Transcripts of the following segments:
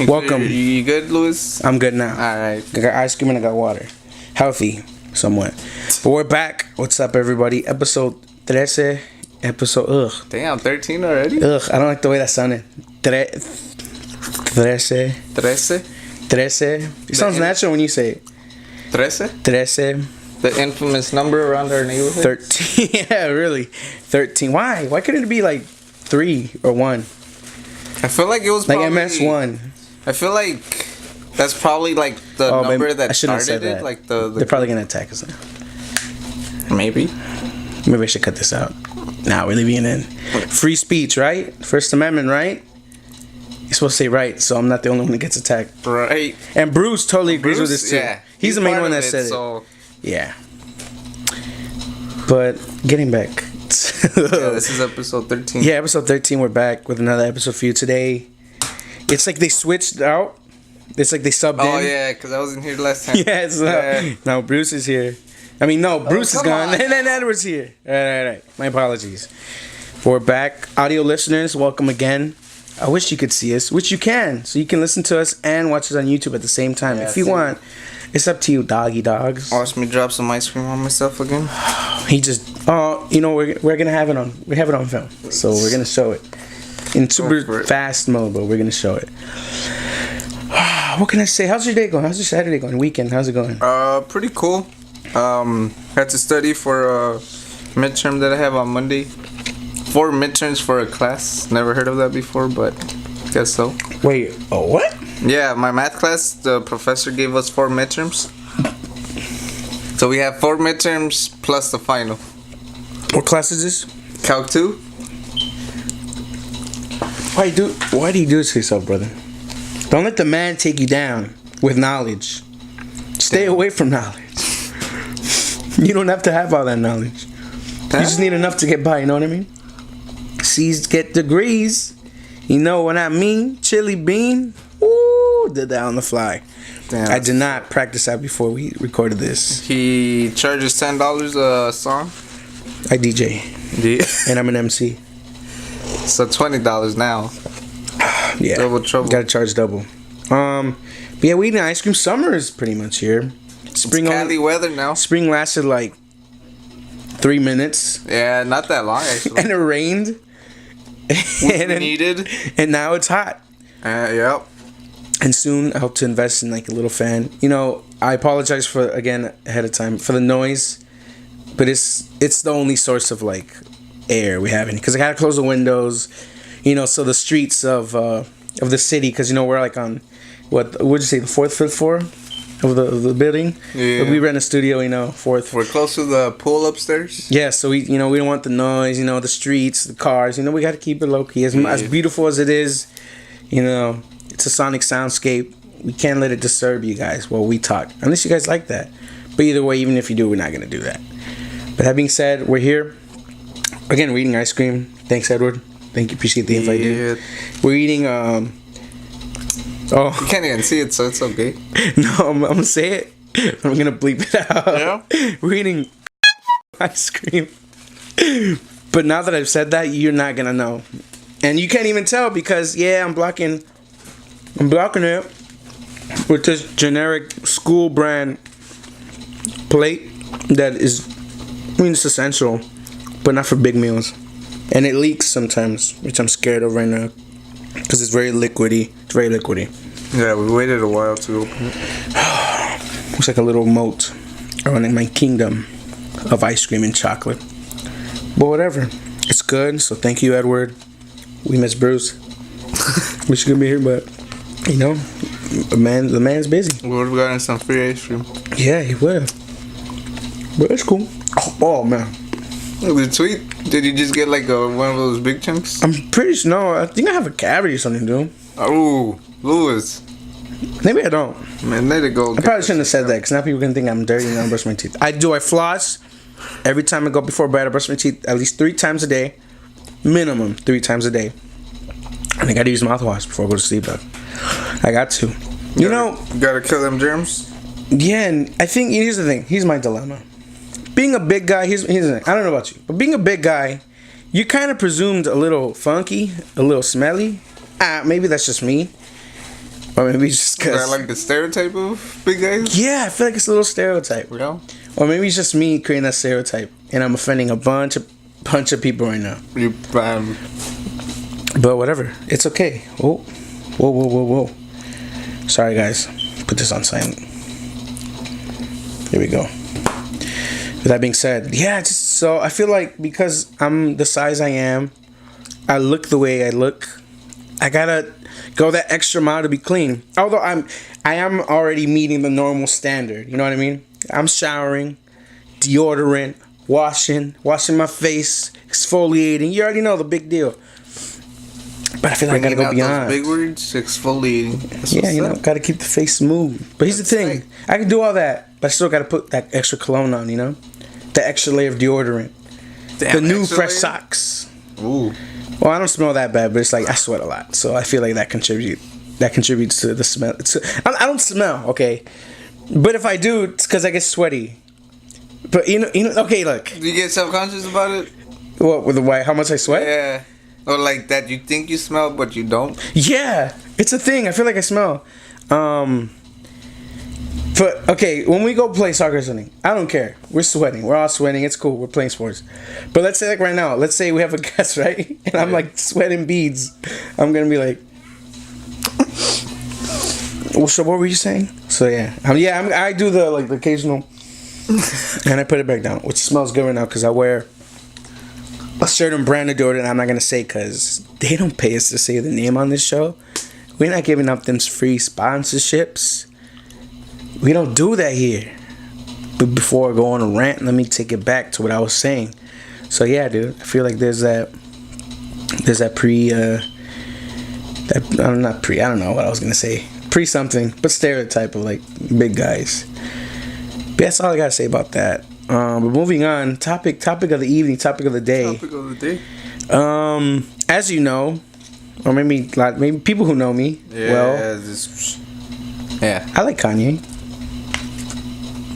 Welcome. You good, Louis? I'm good now. Alright. I got ice cream and I got water. Healthy, somewhat. But we're back. What's up, everybody? Episode 13. Damn, 13 already? I don't like the way that sounded. 13. 13? 13. It sounds natural when you say it. 13? 13. The infamous number around our neighborhood? 13. Yeah, really. 13. Why? Why couldn't it be like 3 or 1? I feel like it was like probably... MS1. I feel like that's probably like the number that started it. Like the They're probably going to attack us now. Maybe. Maybe I should cut this out. Nah, we're leaving it in. Free speech, right? First Amendment, right? You're supposed to say right, so I'm not the only one that gets attacked. Right. And Bruce totally agrees with this too. Yeah. He's the main one that said it. Yeah. But getting back. Yeah, this is episode 13. Yeah, episode 13. We're back with another episode for you today. It's like they switched out. It's like they subbed in. Oh, yeah, because I wasn't here last time. Yeah, no, Bruce is here. I mean, no, Bruce is gone. And then Edward's here. All right. My apologies. We're back. Audio listeners, welcome again. I wish you could see us, which you can. So you can listen to us and watch us on YouTube at the same time. Yeah, if you want, it's up to you, doggy dogs. Watch me drop some ice cream on myself again. He just, we're going to have it on. We have it on film. So we're going to show it. In super fast mode, but we're going to show it. What can I say? How's your day going? How's your Saturday going? Weekend? How's it going? Pretty cool. Had to study for a midterm that I have on Monday. 4 midterms for a class. Never heard of that before, but guess so. Wait, what? Yeah, my math class, the professor gave us 4 midterms. So we have 4 midterms plus the final. What class is this? Calc 2. Why do you do this to yourself, brother? Don't let the man take you down with knowledge. Stay away from knowledge. You don't have to have all that knowledge. You just need enough to get by, you know what I mean? C's get degrees. You know what I mean? Chili bean. Ooh, did that on the fly. Damn. I did not practice that before we recorded this. He charges $10 a song. I DJ. And I'm an MC. So $20 now. Yeah. Double trouble. Gotta charge double. But yeah, we eating ice cream. Summer is pretty much here. Spring, it's Cali weather now. Spring lasted like 3 minutes. Yeah, not that long actually. And it rained. Needed. And now it's hot. Yep. And soon I hope to invest in like a little fan. You know, I apologize for ahead of time for the noise, but it's the only source of like air we have in, because I gotta close the windows. You know, so the streets of the city, because you know we're like on what would you say, the 4th, 5th floor of the building. Yeah. But we rent a studio, you know, 4th. We're close to the pool upstairs. Yeah, so we don't want the noise, you know, the streets, the cars. You know, we got to keep it low key. As beautiful as it is, you know, it's a sonic soundscape. We can't let it disturb you guys while we talk, unless you guys like that. But either way, even if you do, we're not gonna do that. But that being said, we're here again. We're eating ice cream. Thanks, Edward. Thank you. Appreciate the invite, dude. We're eating. You can't even see it, so it's okay. No, I'm gonna say it. I'm gonna bleep it out. Yeah? We're eating ice cream. But now that I've said that, you're not gonna know. And you can't even tell because, yeah, I'm blocking it with this generic school brand plate that is, I mean, it's essential, but not for big meals. And it leaks sometimes, which I'm scared of right now, because it's very liquidy. It's very liquidy. Yeah, we waited a while to open it. Looks like a little moat around my kingdom of ice cream and chocolate. But whatever, it's good. So thank you, Edward. We miss Bruce. Wish you could be here, but you know, the man's busy. We would have gotten some free ice cream. Yeah, he would have. But it's cool. Oh man. The tweet? Did you just get like one of those big chunks? I'm pretty sure. No, I think I have a cavity or something, dude. Oh, Louis. Maybe I don't. Man, let it go. I probably shouldn't have said that, because now people can think I'm dirty and I don't brush my teeth. I floss every time I go before bed. I brush my teeth at least 3 times a day. Minimum 3 times a day. And I gotta use mouthwash before I go to sleep, though. I got to. You gotta kill them germs? Yeah, and I think, here's the thing. Here's my dilemma. Being a big guy, here's the thing. I don't know about you, but being a big guy, you're kind of presumed a little funky, a little smelly. Maybe that's just me. Or maybe it's just Is that because. like the stereotype of big guys? Yeah, I feel like it's a little stereotype. Yeah. Or maybe it's just me creating that stereotype, and I'm offending a bunch of people right now. You But whatever, it's okay. Whoa. Sorry, guys. Put this on silent. Here we go. With that being said, yeah, just so I feel like because I'm the size I am, I look the way I look, I gotta go that extra mile to be clean. Although I am already meeting the normal standard. You know what I mean? I'm showering, deodorant, washing my face, exfoliating. You already know the big deal. But I feel like I gotta go beyond. Those big words, exfoliating. That's Yeah, you know, gotta keep the face smooth. But here's the thing: right. I can do all that, but I still gotta put that extra cologne on. You know, the extra layer of deodorant, the new fresh socks. Ooh. Well, I don't smell that bad, but it's like I sweat a lot, so I feel like that contributes to the smell. I don't smell, okay, but if I do, it's because I get sweaty. But you know, okay, look. Do you get self-conscious about it? What with the white? How much I sweat? Yeah. Or like that you think you smell but you don't? Yeah, it's a thing. I feel like I smell. But okay, when we go play soccer or something, I don't care. We're sweating. We're all sweating. It's cool. We're playing sports. But let's say like right now, let's say we have a guest, right? And I'm like sweating beads. I'm gonna be like, well, so what were you saying? So yeah, I do the like the occasional, and I put it back down, which smells good right now because I wear a certain brand of deodorant. I'm not gonna say because they don't pay us to say the name on this show. We're not giving up them free sponsorships. We don't do that here. But before I go on a rant, let me take it back to what I was saying. So yeah, dude, I feel like there's that I don't know what I was gonna say. Pre something, but stereotype of like big guys. But that's all I gotta say about that. But moving on, topic of the evening, topic of the day. Topic of the day. As you know, or maybe people who know me, Yeah, I like Kanye.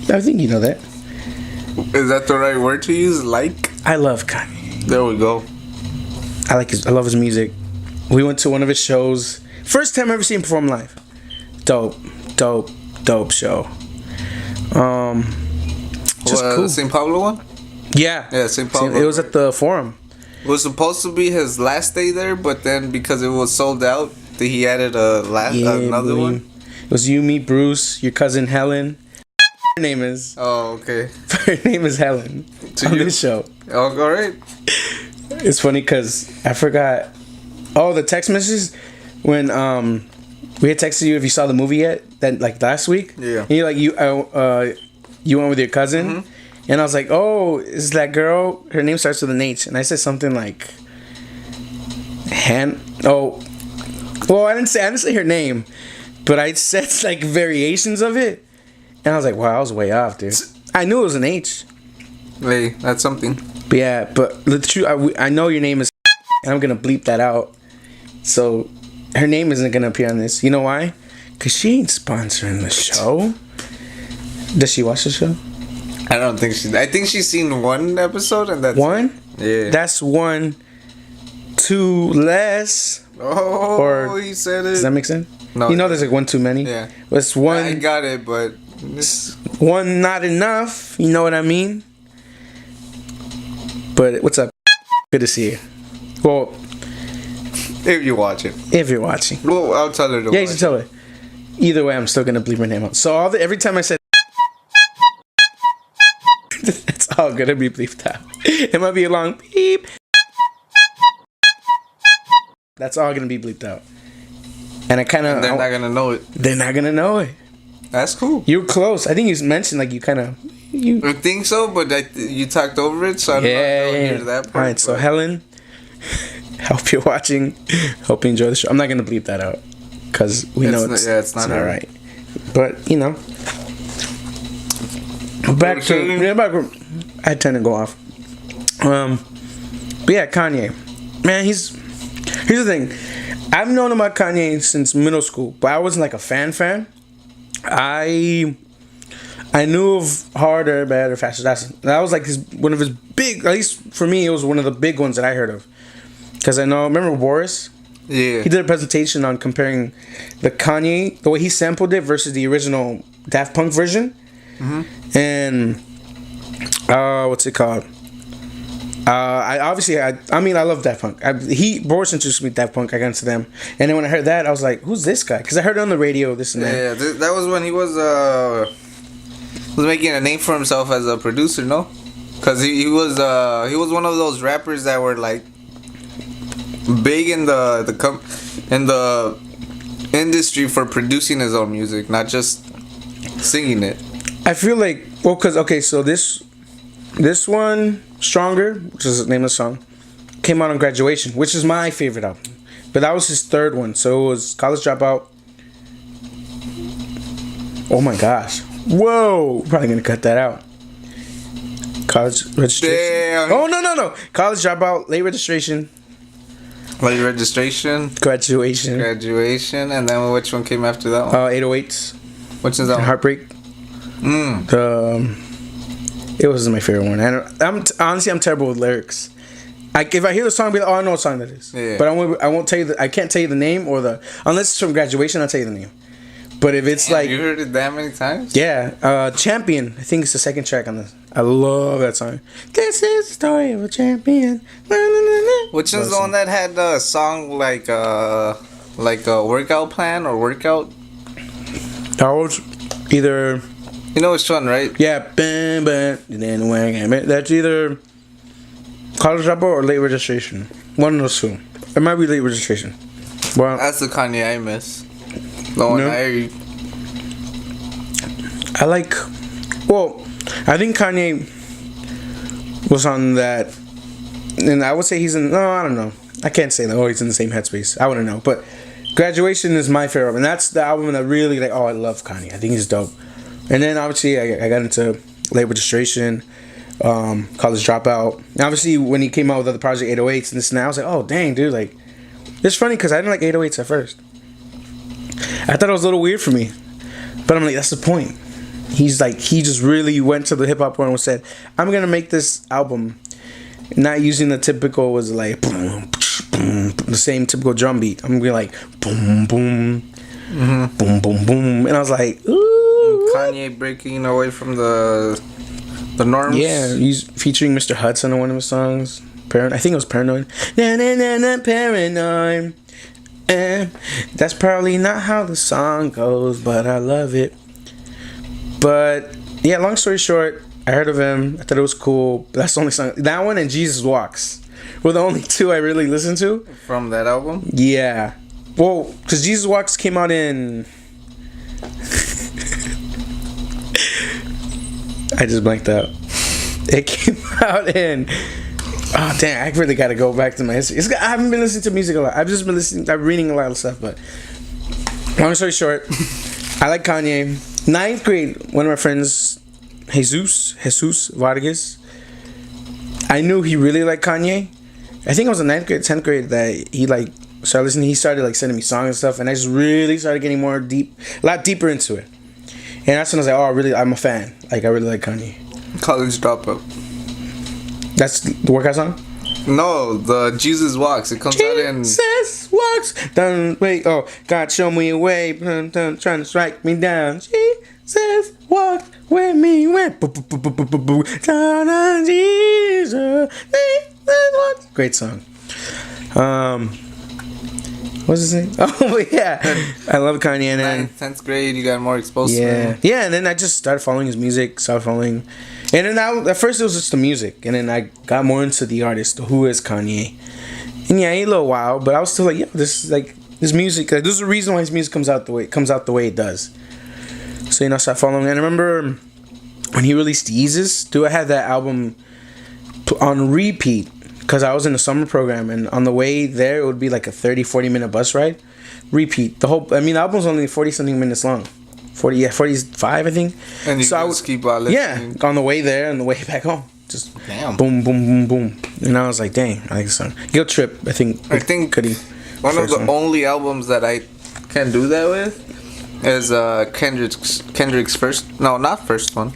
I think you know that. Is that the right word to use? Like? I love Kanye. There we go. I love his music. We went to one of his shows. First time I ever seen him perform live. Dope show. Just cool. The St. Pablo one? Yeah. Yeah, St. Pablo. It was at the Forum. It was supposed to be his last day there, but then because it was sold out, he added another one. It was you, me, Bruce, your cousin Helen. Her name is. Oh, okay. Her name is Helen. On this show. Oh, all right. It's funny because I forgot. Oh, the text messages when we had texted you if you saw the movie yet. That like last week. Yeah. And you're like you went with your cousin, and I was like, oh, is that girl? Her name starts with an H, and I said something like Oh, well, I didn't say her name, but I said like variations of it, and I was like, wow, I was way off, dude. I knew it was an H. Hey, that's something. But yeah, but the truth, I know your name is, and I'm gonna bleep that out. So her name isn't gonna appear on this. You know why? Cause she ain't sponsoring the show. Does she watch the show? I don't think I think she's seen one episode and that's one. Yeah. That's one too less. Oh, or he said it. Does that make sense? No. You know, there's like one too many. Yeah. It's one. I got it, but one not enough. You know what I mean? But what's up? Good to see you. Well, if you watch it. If you're watching. Well, I'll tell her to Yeah, you should tell her. Either way, I'm still gonna bleep her name out. So every time I said, it's all gonna be bleeped out. It might be a long beep. That's all gonna be bleeped out. And I kind of. They're not gonna know it. They're not gonna know it. That's cool. You're close. I think you mentioned like you kind of. I think so, but you talked over it, so I don't know hear that part. All right, so Helen, hope you're watching. Hope you enjoy the show. I'm not gonna bleep that out because we know it's not right. But you know, back to I tend to go off. But yeah, Kanye, man, here's the thing. I've known about Kanye since middle school, but I wasn't like a fan. I knew of Harder, Better, Faster. That was like one of his big. At least for me, it was one of the big ones that I heard of. Because remember Boris? Yeah. He did a presentation on comparing the Kanye, the way he sampled it versus the original Daft Punk version. And what's it called? I mean I love Daft Punk. Boris introduced me to Daft Punk. I got into them, and then when I heard that, I was like, "Who's this guy?" Because I heard it on the radio. This and that. Yeah, that was when he was making a name for himself as a producer. No, because he was one of those rappers that were like big in the industry for producing his own music, not just singing it. I feel like so this one, Stronger, which is the name of the song, came out on Graduation, which is my favorite album. But that was his third one. So it was College Dropout. Oh my gosh. Whoa. We're probably going to cut that out. College Registration. Damn. Oh, no. College Dropout, Late Registration. Late Registration. Graduation. And then which one came after that one? 808s. Which is that one? Heartbreak. It wasn't my favorite one. I'm terrible with lyrics. If I hear the song, I'll be like, oh, I know what song that is. Yeah. But I won't tell you. I can't tell you the name unless it's from Graduation. I'll tell you the name. But if it's like, you heard it that many times? Yeah, Champion. I think it's the second track on this. I love that song. This is the story of a champion. Which is the one that had a song like a workout plan or workout? That was either. You know which one, right? Yeah, that's either College Dropout or Late Registration. One of those two. It might be Late Registration. Well, that's the Kanye I miss. The one I like. Well, I think Kanye was on that, and I would say he's in. No, I don't know. I can't say that. Oh, he's in the same headspace. I wouldn't know. But Graduation is my favorite album, and that's the album that really like. Oh, I love Kanye. I think he's dope. And then obviously I got into Late Registration, College Dropout. And obviously when he came out with other project 808s and this and that, I was like, oh dang, dude, like it's funny because I didn't like 808s at first. I thought it was a little weird for me, but I'm like, that's the point. He just really went to the hip hop world and said, I'm gonna make this album not using the typical was like boom, boom, the same typical drum beat. I'm gonna be like boom, boom, boom, boom, boom, and I was like, ooh. Kanye breaking away from the norms. Yeah, he's featuring Mr. Hudson on one of his songs. I think it was Paranoid. Na na na na Paranoid. That's probably not how the song goes, but I love it. But yeah, long story short, I heard of him. I thought it was cool. That's the only song. That one and Jesus Walks were the only two I really listened to from that album. Yeah, well, because Jesus Walks came out in. I just blanked out. It came out in. Oh damn! I really got to go back to my history. I haven't been listening to music a lot. I've just been I'm reading a lot of stuff. But long story short, I like Kanye. 9th grade, one of my friends, Jesus Vargas. I knew he really liked Kanye. I think it was in 9th grade, 10th grade that he like started listening. He started like sending me songs and stuff, and I just really started getting a lot deeper into it. And that's when I was like, oh, I'm a fan. Like, I really like Kanye. College Dropout. That's the workout song? No, the Jesus Walks. It comes out in... Jesus Walks. God, show me a way. Trying to strike me down. Jesus walked with me. Down on Jesus. Great song. What's his name? Oh yeah, I love Kanye. And then 10th grade, you got more exposed. Yeah, and then I just started following his music. And then at first it was just the music, and then I got more into the artist, who is Kanye. And yeah, a little while, but I was still like, yeah, this music. Like, this is the reason why his music comes out the way it does. So I started following. And I remember when he released Yeezus, dude, I had that album on repeat. Because I was in the summer program, and on the way there, it would be like a 30-40 minute bus ride. Repeat. The album's only 40-something minutes long. 45, I think. And you just keep listening. Yeah, on the way there and the way back home. Just damn. Boom, boom, boom, boom. And I was like, dang, I like this song. Guilt Trip, I think one of the only albums that I can do that with is Kendrick's first. No, not first one.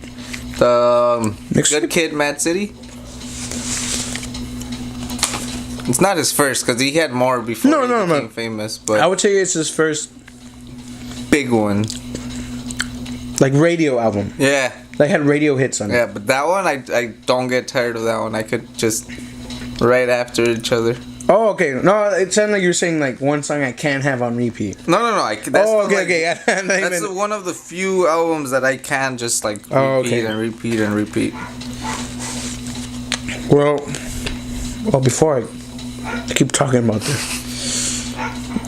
The Good Kid, Mad City. It's not his first because he had more before No, he no, became no. famous. But I would say it's his first big one. like radio album. Yeah. Like had radio hits on it. Yeah, but that one I don't get tired of that one. I could just right after each other. Oh, okay. No, it sounded like you were saying like one song I can't have on repeat. No. That's Okay. That's one of the few albums that I can just like repeat and repeat and repeat. Well, before I keep talking about this,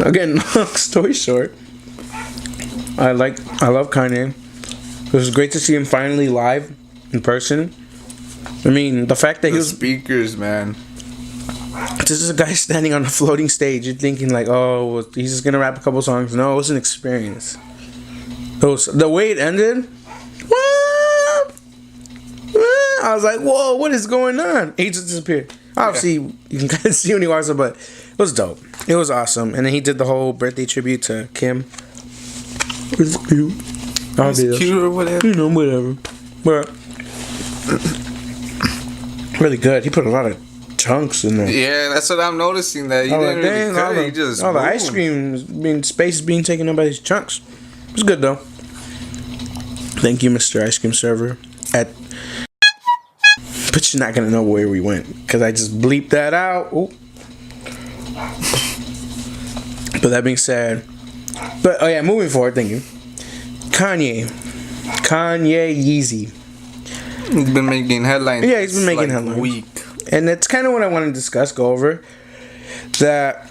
again, long story short, I love Kanye. It was great to see him finally live in person. I mean, the fact that he was speakers, man. This is a guy standing on a floating stage. You're thinking like, oh, he's just gonna rap a couple songs. No, it was an experience. The way it ended, I was like, whoa, what is going on? He just disappeared. Obviously, you can kind of see when he walks up, but it was dope. It was awesome. And then he did the whole birthday tribute to Kim. It was cute. It's cute or whatever. You know, whatever. But really good. He put a lot of chunks in there. Yeah, that's what I'm noticing. That he didn't really cut it. He just all the ice cream space is being taken up by these chunks. It was good though. Thank you, Mr. Ice Cream Server. But you're not gonna know where we went because I just bleeped that out. Ooh. But that being said, moving forward, thank you. Kanye Yeezy. He's been making headlines. Yeah, he's been making headlines. Week. And that's kind of what I want to discuss, go over. That,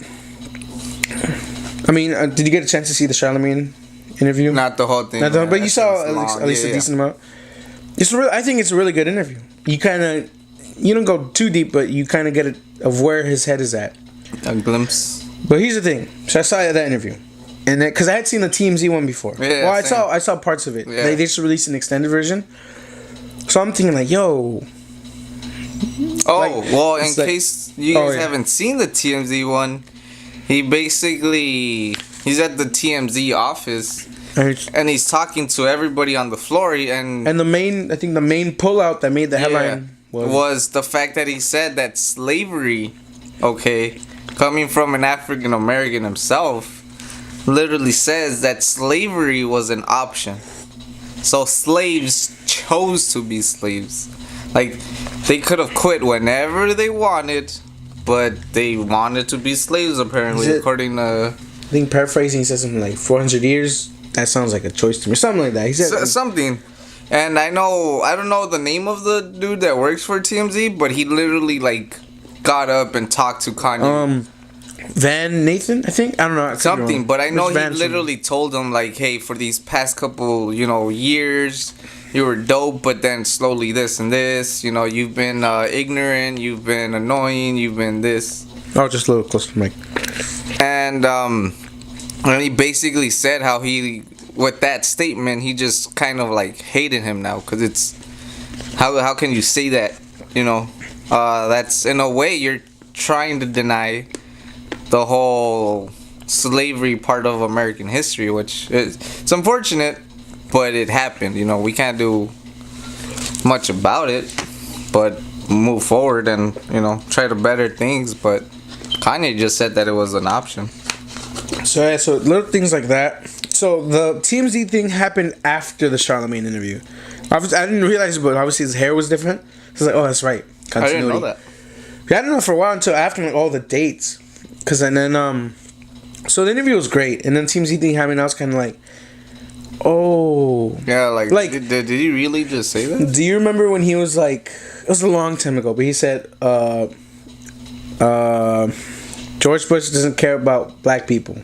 I mean, did you get a chance to see the Charlemagne interview? Not the whole thing. But you saw at least a decent amount. I think it's a really good interview. You don't go too deep, but you kind of get of where his head is at. A glimpse. But here's the thing. So I saw that interview. And because I had seen the TMZ one before. Yeah, well, I saw parts of it. Yeah. They just released an extended version. So I'm thinking like, yo. In case you guys haven't seen the TMZ one, he's at the TMZ office and he's talking to everybody on the floor and the main pullout that made the headline was the fact that he said that slavery, coming from an African American himself, literally says that slavery was an option. So slaves chose to be slaves. Like, they could have quit whenever they wanted, but they wanted to be slaves, apparently, according to... I think paraphrasing, he says something like 400 years. That sounds like a choice to me. Something like that. He said something. And I don't know the name of the dude that works for TMZ, but he literally, got up and talked to Kanye. Van Nathan, I think. I don't know. Something, but I know he literally told him, hey, for these past couple, years... You were dope, but then slowly this and this. You've been ignorant. You've been annoying. You've been this. Oh, just a little close to the mic. And he basically said how with that statement, he just kind of hated him now because it's how can you say that? That's in a way you're trying to deny the whole slavery part of American history, which it's unfortunate. But it happened, we can't do much about it, but move forward and, try to better things. But Kanye just said that it was an option. So little things like that. So the TMZ thing happened after the Charlemagne interview. I didn't realize it, but obviously his hair was different. So I was like, oh, that's right. Continuity. I didn't know that. Yeah, I didn't know for a while until after all the dates. And then, so the interview was great. And then TMZ thing happened, I was kind of like, oh. Yeah, did he really just say that? Do you remember when he was it was a long time ago, but he said, George Bush doesn't care about black people.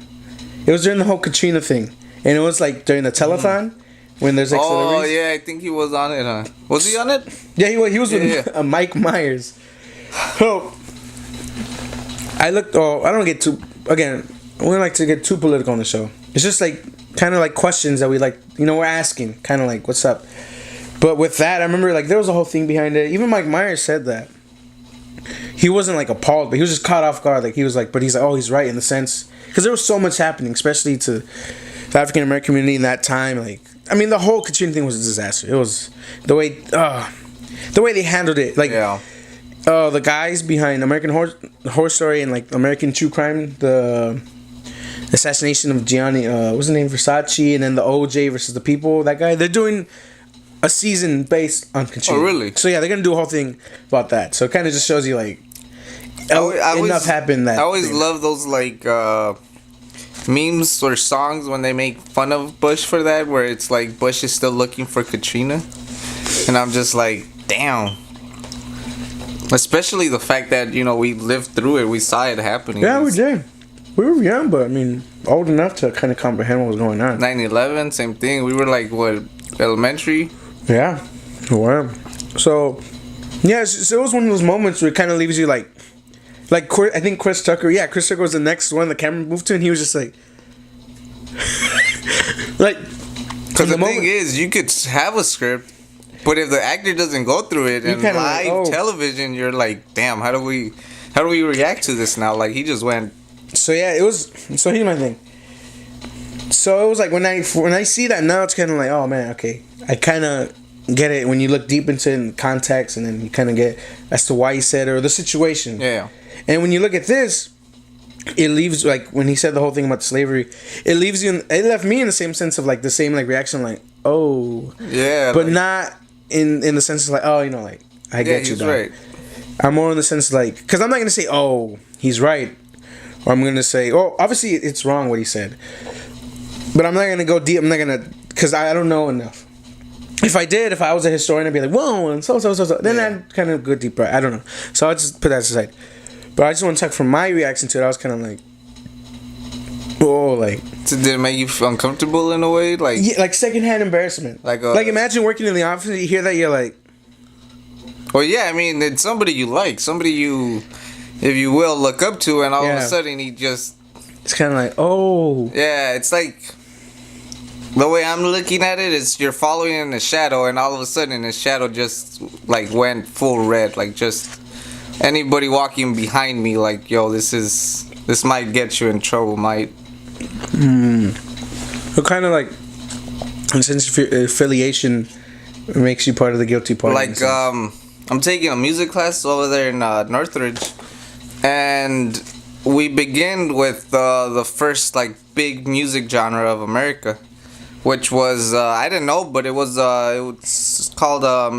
It was during the whole Katrina thing. And it was during the telethon when there's Oh, yeah, I think he was on it, huh? Was he on it? Yeah, he was with Mike Myers. So, I don't get too, again, we don't like to get too political on the show. It's just kind of questions that we we're asking, kind of what's up. But with that, I remember there was a whole thing behind it. Even Mike Myers said that he wasn't appalled, but he was just caught off guard. He was but he's oh, he's right in the sense because there was so much happening, especially to the African American community in that time. I mean, the whole Katrina thing was a disaster. It was the way they handled it. Oh, the guys behind American Horror Story and like American True Crime, the assassination of Gianni, what's the name, Versace, and then the OJ versus the People. That guy. They're doing a season based on Katrina. Oh, really? So yeah, they're gonna do a whole thing about that. So it kind of just shows you like enough happened that I always love those like memes or songs when they make fun of Bush for that, where it's like Bush is still looking for Katrina, and I'm just like, damn. Especially the fact that we lived through it, we saw it happening. Yeah, we did. We were young, but I mean, old enough to kind of comprehend what was going on. 9/11, same thing. We were like what, elementary? Yeah, wow. So, yeah, it was one of those moments where it kind of leaves you like I think Chris Tucker. Yeah, Chris Tucker was the next one the camera moved to, and he was just like, like. Because the thing is, you could have a script, but if the actor doesn't go through it in live television, you're like, damn, how do we react to this now? Like, he just went. So yeah, it was. So here's my thing. So it was like when I see that now, it's kind of like, oh man, okay, I kind of get it when you look deep into context, and then you kind of get as to why he said it or the situation. Yeah. And when you look at this, it leaves like when he said the whole thing about slavery, it leaves you. It left me in the same sense of like the same like reaction, like oh yeah, but like, not in the sense of like oh like I get you. He's right. I'm more in the sense like because I'm not gonna say oh he's right, or I'm gonna say oh obviously it's wrong what he said, but I'm not gonna go deep. I'm not gonna because I don't know enough. If I was a historian, I'd be like whoa and so. Then I'd kind of go deeper. I don't know. So I'll just put that aside. But I just want to talk from my reaction to it. I was kind of like, oh, like. So did it make you feel uncomfortable in a way, like? Yeah, like secondhand embarrassment. Like imagine working in the office and you hear that you're like. Well, yeah, I mean, it's somebody you like, somebody you, if you will, look up to, and all of a sudden he just. It's kind of like oh. Yeah, it's like. The way I'm looking at it is you're following in the shadow, and all of a sudden the shadow just like went full red, like just. Anybody walking behind me, like, yo, this might get you in trouble, might. So kind of like, since affiliation makes you part of the guilty party. Like, I'm taking a music class over there in Northridge, and we begin with the first like big music genre of America, which was I didn't know, but it was called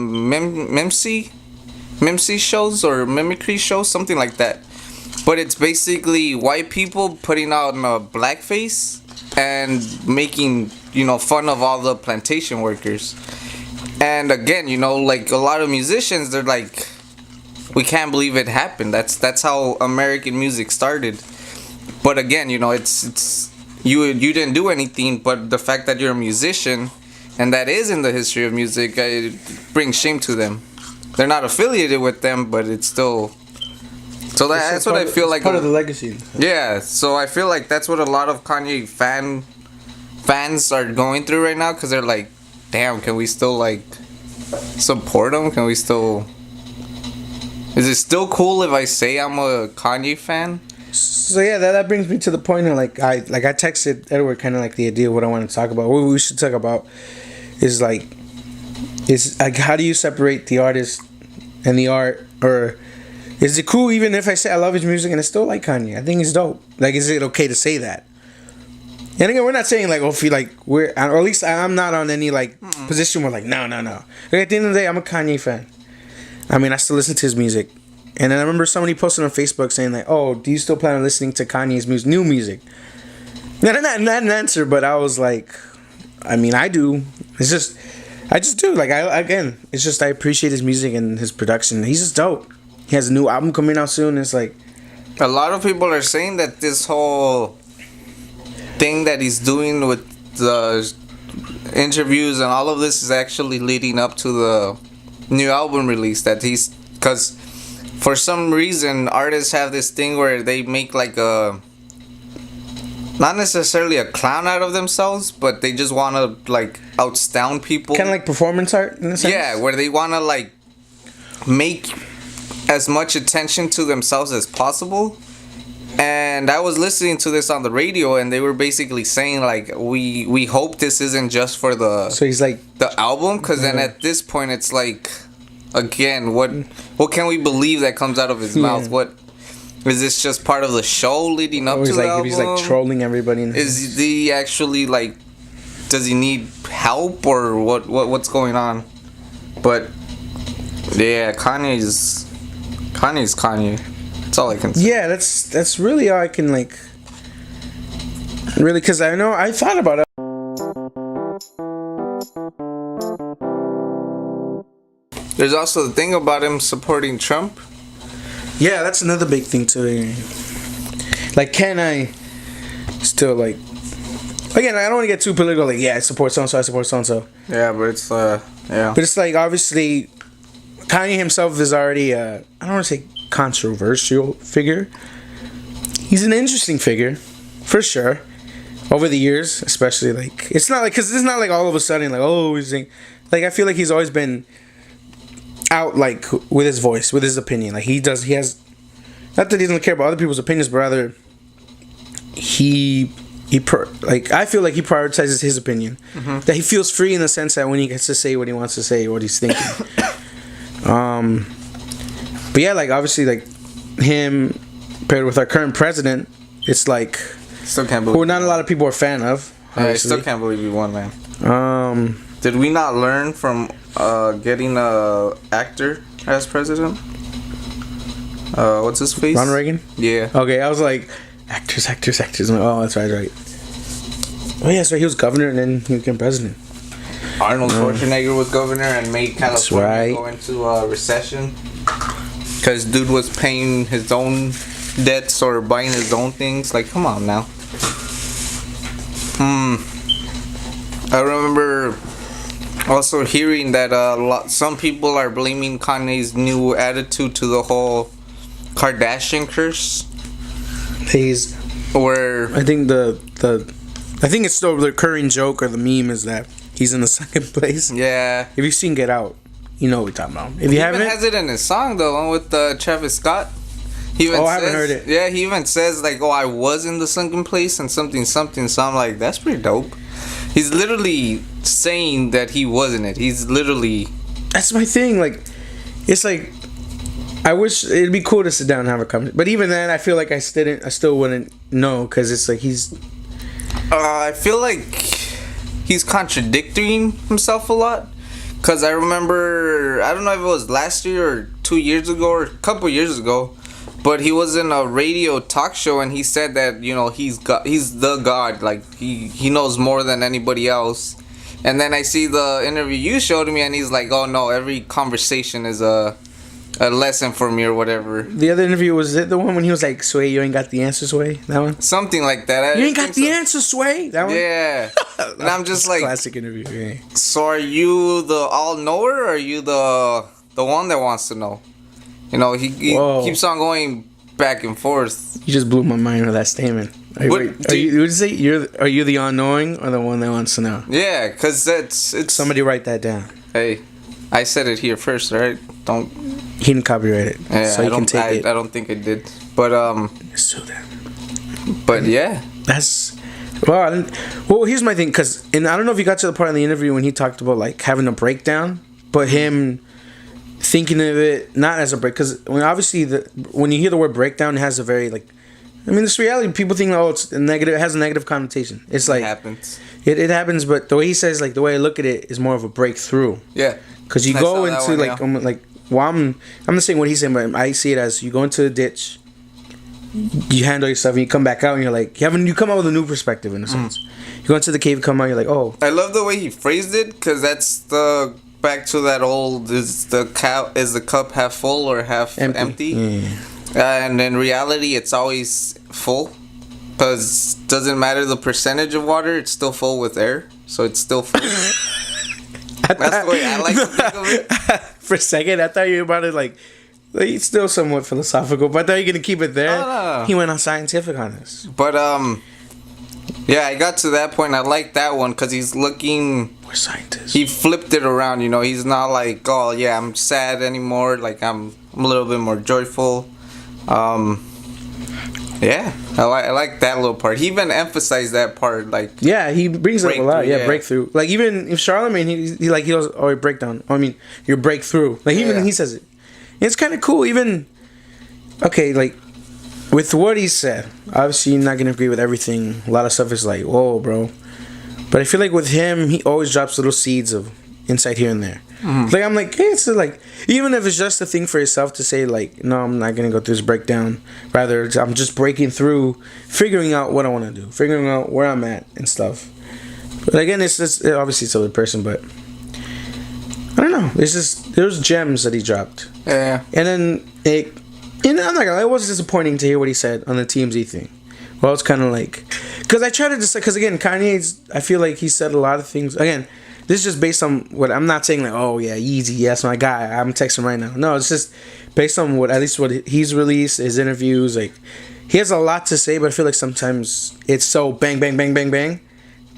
Mimsy shows or mimicry shows, something like that. But it's basically white people putting out blackface and making fun of all the plantation workers. And again, like a lot of musicians, they're like, we can't believe it happened. That's how American music started. But again, it's you didn't do anything, but the fact that you're a musician, and that is in the history of music, it brings shame to them. They're not affiliated with them, but it's still. So that's what I feel like. Part of the legacy. Yeah, so I feel like that's what a lot of Kanye fans are going through right now, because they're like, damn, can we still like support him? Can we still? Is it still cool if I say I'm a Kanye fan? So yeah, that brings me to the point of like I texted Edward kind of like the idea of what I want to talk about. What we should talk about is like how do you separate the artist and the art, or is it cool even if I say I love his music and I still like Kanye? I think he's dope. Like, is it okay to say that? And again, we're not saying like, oh, feel like we're, or at least I'm not on any like position where like, no. Like, at the end of the day, I'm a Kanye fan. I mean, I still listen to his music. And then I remember somebody posted on Facebook saying like, oh, do you still plan on listening to Kanye's new music? Not an answer, but I was like, I mean, I do. I just do. Like, it's just I appreciate his music and his production. He's just dope. He has a new album coming out soon. It's like, a lot of people are saying that this whole thing that he's doing with the interviews and all of this is actually leading up to the new album release. That he's, because for some reason artists have this thing where they make like a, not necessarily a clown out of themselves, but they just want to like outstone people. Kind of like performance art in a sense? Yeah, where they want to like make as much attention to themselves as possible. And I was listening to this on the radio, and they were basically saying like, we hope this isn't just for the, so he's like, the album, because then at this point it's like, again, what can we believe that comes out of his mouth? What is this just part of the show leading up to the album? If he's like trolling everybody. Is he actually like? Does he need help or what's going on? But yeah, Kanye's Kanye. That's all I can say. Yeah, that's really all I can like. Really, because I know I thought about it. There's also the thing about him supporting Trump. Yeah, that's another big thing too. Like, can I still like? Again, I don't want to get too political. Like, yeah, I support so and so. I support so and so. Yeah, but it's yeah. But it's like obviously, Kanye himself is already I don't want to say controversial figure. He's an interesting figure, for sure. Over the years, especially like it's not like because it's not like all of a sudden like he's like I feel like he's always been out like with his voice, with his opinion. Like he has not that he doesn't care about other people's opinions, but rather I feel like he prioritizes his opinion. Mm-hmm. That he feels free in the sense that when he gets to say what he wants to say, what he's thinking. But yeah, like obviously like him paired with our current president, it's like still can't believe who not a lot of people are a fan of. I still can't believe he won, man. Did we not learn from getting a actor as president? What's his face? Ronald Reagan? Yeah. Okay, I was like, actors. I'm like, oh, that's right. Oh, yeah, so he was governor and then he became president. Arnold Schwarzenegger was governor and made California go into a recession. Because dude was paying his own debts or buying his own things. Like, come on now. I remember also hearing that some people are blaming Kanye's new attitude to the whole Kardashian curse. I think it's still the recurring joke or the meme is that he's in the second place. Yeah. If you've seen Get Out, you know what we're talking about. If he haven't, even has it in his song though with Travis Scott. I haven't heard it. Yeah, he even says like, "Oh, I was in the sunken place and something." So I'm like, that's pretty dope. He's literally saying that he was in it. He's literally. That's my thing. Like, it's like, I wish it'd be cool to sit down and have a conversation. But even then, I feel like I still wouldn't know because it's like he's. I feel like he's contradicting himself a lot. Cause I remember, I don't know if it was last year or 2 years ago or a couple years ago, but he was in a radio talk show and he said that he's the God, like he knows more than anybody else. And then I see the interview you showed me and he's like, oh no, every conversation is a lesson for me or whatever. The other interview, was it the one when he was like, Sway, you ain't got the answer, Sway? That one? Something like that. You ain't got the answer, Sway? That one? Yeah. And I'm just like, classic interview. Yeah. So are you the all-knower or are you the one that wants to know? He keeps on going back and forth. You just blew my mind with that statement. Are you the all-knowing or the one that wants to know? Yeah, because it's... Somebody write that down. Hey, I said it here first, right? Don't... He didn't copyright it, so you can take it. I don't think it did, but So that. But yeah, that's well. Here's my thing, because I don't know if you got to the part in the interview when he talked about like having a breakdown, but him thinking of it not as a break, because obviously when you hear the word breakdown, it has a very like. I mean, this reality. People think, oh, it's negative. It has a negative connotation. It's like it happens. It happens, but the way he says, like the way I look at it, is more of a breakthrough. Yeah. Because you go into I'm not saying what he's saying, but I see it as you go into a ditch, you handle yourself, and you come back out, and you're like, you come out with a new perspective in a sense. You go into the cave, come out, you're like, oh. I love the way he phrased it, because that's back to that old, is the cup half full or half empty? Yeah. And in reality, it's always full, because it doesn't matter the percentage of water, it's still full with air, so it's still full. That's the way I like to think of it. For a second, I thought you were about to like it's still somewhat philosophical, but I thought you were gonna keep it there. No. He went on scientific on this. But yeah, I got to that point. I like that one because he's looking. We're scientists. He flipped it around. He's not like, oh yeah, I'm sad anymore. Like I'm a little bit more joyful. Yeah, I like that little part. He even emphasized that part, like Yeah, he brings it up a lot. breakthrough, Yeah, yeah. breakthrough. Like even if Charlemagne, he goes, oh, your breakdown. I mean, your breakthrough. Like even Yeah. he says it. It's kind of cool. Even okay, like with what he said. Obviously, you're not gonna agree with everything. A lot of stuff is like, whoa, bro. But I feel like with him, he always drops little seeds of insight here and there. Like I'm like, hey, it's like even if it's just a thing for yourself to say like, no, I'm not gonna go through this breakdown. Rather, I'm just breaking through, figuring out what I want to do, figuring out where I'm at and stuff. But again, it's just obviously it's a other person, but I don't know. It's just there's gems that he dropped, yeah. and then I'm not gonna lie, it was disappointing to hear what he said on the TMZ thing. Well, it's kind of like, because I try to just because again, Kanye's. I feel like he said a lot of things again. This is just based on what I'm not saying like, oh yeah, Yeezy, that's my guy. I'm texting right now. No, it's just based on what at least what he's released, his interviews. Like he has a lot to say, but I feel like sometimes it's so bang, bang, bang, bang, bang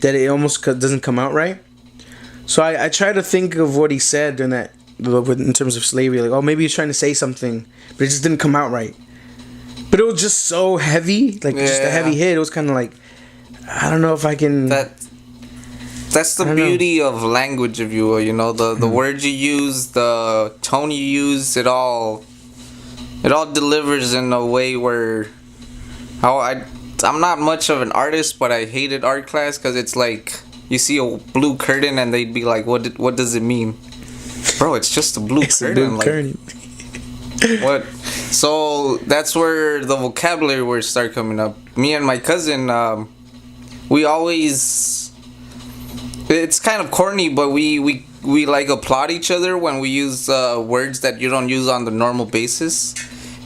that it almost doesn't come out right. So I try to think of what he said in that in terms of slavery. Like, oh, maybe he's trying to say something, but it just didn't come out right. But it was just so heavy, like just a heavy hit. It was kind of like I don't know if I can. That's the beauty of language, if you will. You know, the words you use, the tone you use, it all delivers in a way where I'm not much of an artist, but I hated art class because it's like you see a blue curtain and they'd be like, what does it mean, bro? It's just a blue curtain. What? So that's where the vocabulary words start coming up. Me and my cousin, we always. It's kind of corny, but we like applaud each other when we use words that you don't use on the normal basis,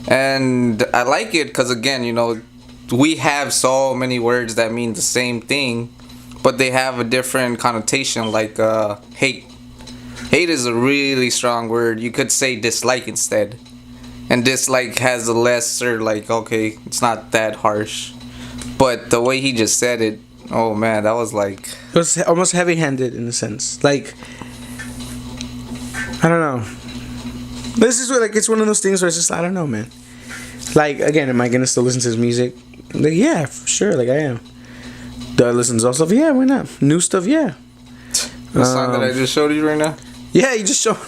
and I like it because again, you know, we have so many words that mean the same thing, but they have a different connotation. Like hate. Hate is a really strong word. You could say dislike instead, and dislike has a lesser like okay, it's not that harsh, but the way he just said it. Oh man, that was like... It was almost heavy-handed in a sense. Like, I don't know. This is like, it's one of those things where it's just, I don't know, man. Like, again, am I gonna still listen to his music? Like, yeah, for sure, like I am. Do I listen to old stuff? Yeah, why not? New stuff, yeah. The song that I just showed you right now? Yeah, you just showed...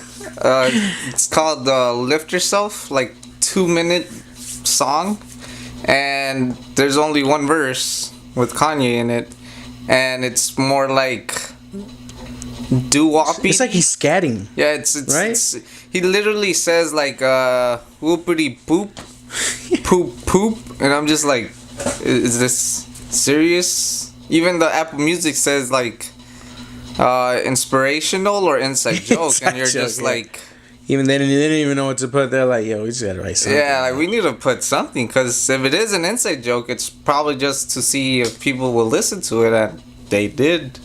it's called Lift Yourself, like 2-minute song. And there's only one verse with Kanye in it, and it's more like doo-woppy. It's like he's scatting. Yeah, it's right. He literally says like whoopity poop, poop poop, and I'm just like, is this serious? Even the Apple Music says like inspirational or inside joke, and you're just like. Even they didn't even know what to put. They're like, yo, we just gotta write something. Yeah, like we need to put something, because if it is an inside joke, it's probably just to see if people will listen to it, and they did.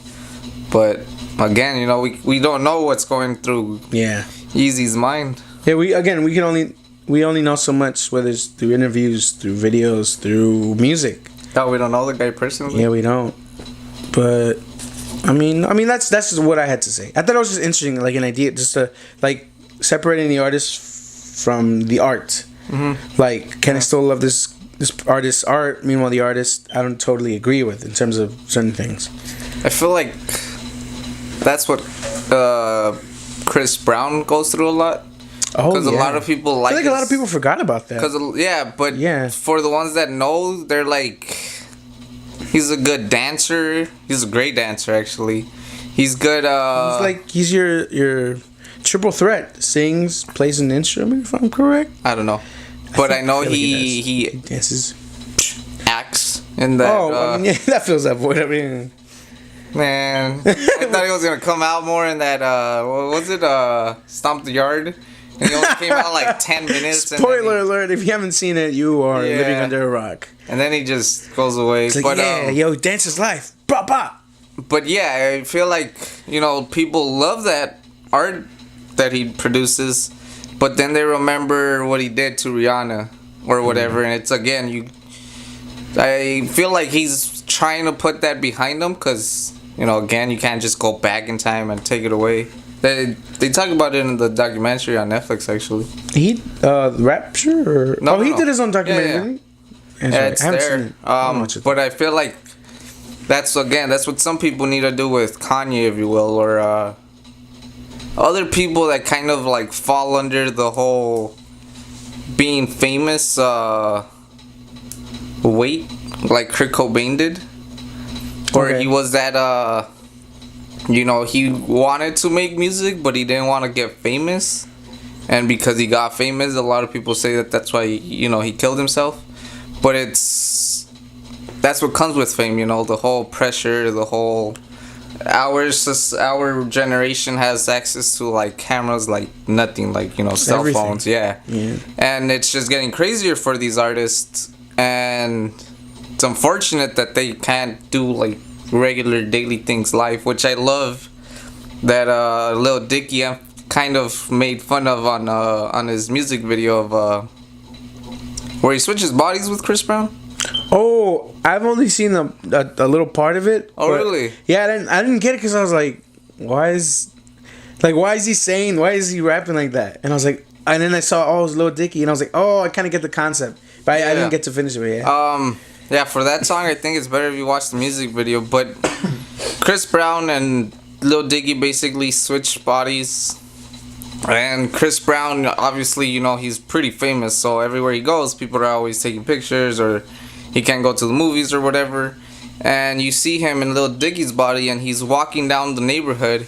But again, you know, we don't know what's going through Yeezy's mind. Yeah, we only know so much, whether it's through interviews, through videos, through music. Oh, we don't know the guy personally? Yeah, we don't. But I mean that's just what I had to say. I thought it was just interesting, like an idea, just to like separating the artist from the art. Like, can I still love this artist's art? Meanwhile, the artist I don't totally agree with in terms of certain things. I feel like that's what Chris Brown goes through a lot. Oh, because a lot of people like. I feel like a lot of people forgot about that. But for the ones that know, they're like, he's a good dancer. He's a great dancer, actually. He's good. He's your triple threat. Sings, plays an instrument, if I'm correct. I don't know, but I know he dances, acts in that. Oh, that fills that void. I mean, man, I thought he was gonna come out more in that. What was it? Stomp the Yard. And he only came out like 10 minutes. Spoiler alert! If you haven't seen it, you are living under a rock. And then he just goes away. It's like, yo, dance is life. Bah, bah. But yeah, I feel like, you know, people love that art that he produces, but then they remember what he did to Rihanna or whatever, and it's again, I feel like he's trying to put that behind him, because, you know, again, you can't just go back in time and take it away. They talk about it in the documentary on Netflix, actually. He Rapture? Or? No, he did his own documentary. That's Yeah, right. it's I haven't there. seen it. I haven't watched it. But I feel like that's what some people need to do with Kanye, if you will, or other people that kind of like fall under the whole being famous weight, like Kurt Cobain did, where Okay. he was that he wanted to make music, but he didn't want to get famous, and because he got famous, a lot of people say that that's why he killed himself. But that's what comes with fame, the whole pressure, the whole our generation has access to like cameras like nothing, like cell Everything. phones, yeah, and it's just getting crazier for these artists, and it's unfortunate that they can't do like regular daily things live, which I love that Lil Dicky kind of made fun of on his music video of where he switches bodies with Chris Brown. Oh, I've only seen a little part of it. Oh, really? Yeah, I didn't get it because I was like, why is he rapping like that? And I was like, and then I saw, oh, it was Lil Dicky, and I was like, oh, I kind of get the concept, but I didn't get to finish it. Yeah. Yeah, for that song, I think it's better if you watch the music video. But Chris Brown and Lil Dicky basically switched bodies. And Chris Brown, obviously, he's pretty famous. So everywhere he goes, people are always taking pictures, or he can't go to the movies or whatever. And you see him in Lil Dicky's body, and he's walking down the neighborhood,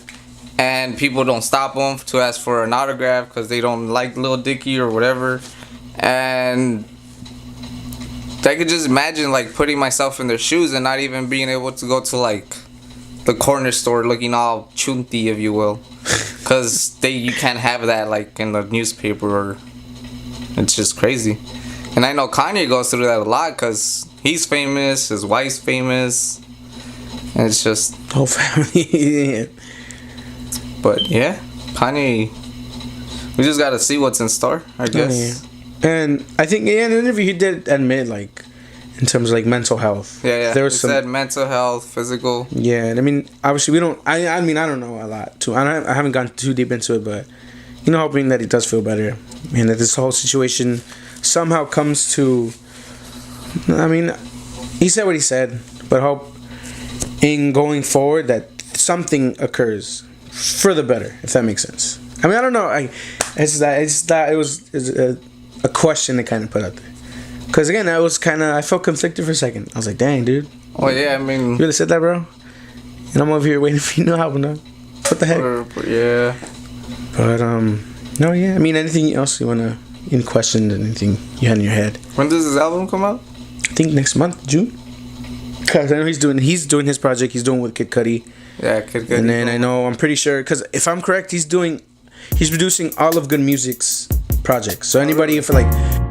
and people don't stop him to ask for an autograph because they don't like Lil Dicky or whatever. And I could just imagine like putting myself in their shoes and not even being able to go to like the corner store looking all chunty, if you will, because you can't have that like in the newspaper, or it's just crazy. And I know Kanye goes through that a lot because he's famous, his wife's famous, and it's just Whole family. But yeah, Kanye, we just gotta see what's in store, I guess. Yeah. And I think in the interview he did admit, like, in terms of like mental health. Yeah. There was He said mental health, physical. Yeah, and I mean, obviously we don't. I mean, I don't know a lot too. I haven't gone too deep into it, but hoping that he does feel better, and that this whole situation somehow comes to. I mean, he said what he said, but hope in going forward that something occurs for the better, if that makes sense. I mean, I don't know. It was a question to kind of put out there. Because again, I felt conflicted for a second. I was like, dang, dude. Oh, yeah, I mean. You really said that, bro? And I'm over here waiting for you to album, though. What the heck? Yeah. But, no, yeah. I mean, anything else you want to, any questions, anything you had in your head? When does his album come out? I think next month, June. Because I know he's doing his project. He's doing with Kid Cudi. Yeah, Kid Cudi. And then I'm pretty sure, because if I'm correct, he's producing all of Good Music's projects. So anybody for like